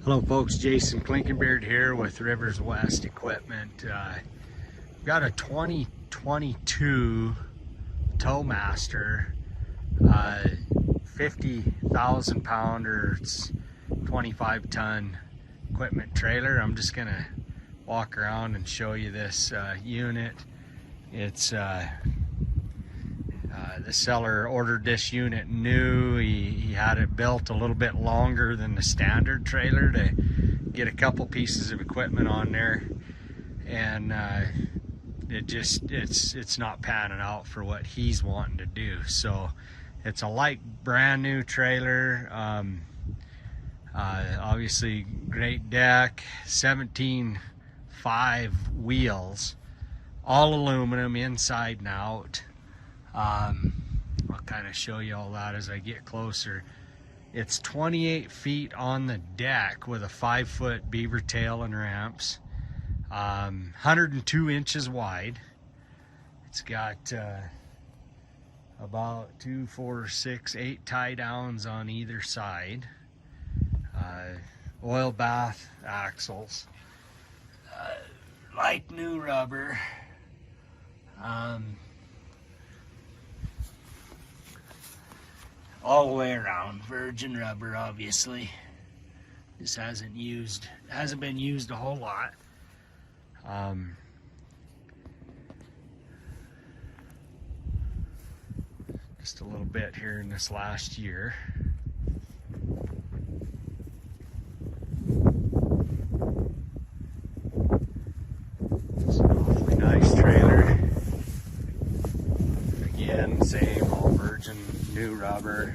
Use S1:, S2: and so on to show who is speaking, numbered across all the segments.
S1: Hello folks, Jason Klinkenbeard here with Rivers West Equipment. Got a 2022 TOWMASTER, 50,000 pounder, it's 25 ton equipment trailer. I'm just gonna walk around and show you this unit. It's the seller ordered this unit new. He had it built a little bit longer than the standard trailer to get a couple pieces of equipment on there, and it's not panning out for what he's wanting to do. So it's a like brand new trailer. Obviously great deck, 17.5 wheels, all aluminum inside and out. I'll kind of show you all that as I get closer. It's 28 feet on the deck with a 5-foot beaver tail and ramps, 102 inches wide. It's got about 2, 4, 6, 8 tie downs on either side, oil bath axles, like new rubber. All the way around, virgin rubber, obviously. This hasn't been used a whole lot. Just a little bit here in this last year. It's an awfully nice trailer. Again, same, all virgin, new rubber.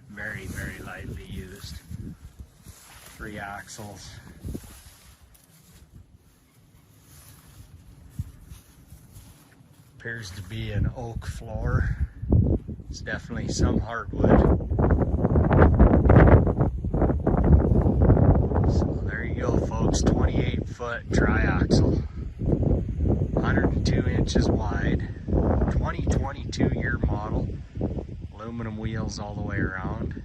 S1: Very, very lightly used. 3 axles. Appears to be an oak floor. It's definitely some hardwood. So there you go, folks. 28-foot tri-axle. 102 inches wide. 2022 year model. Aluminum wheels all the way around.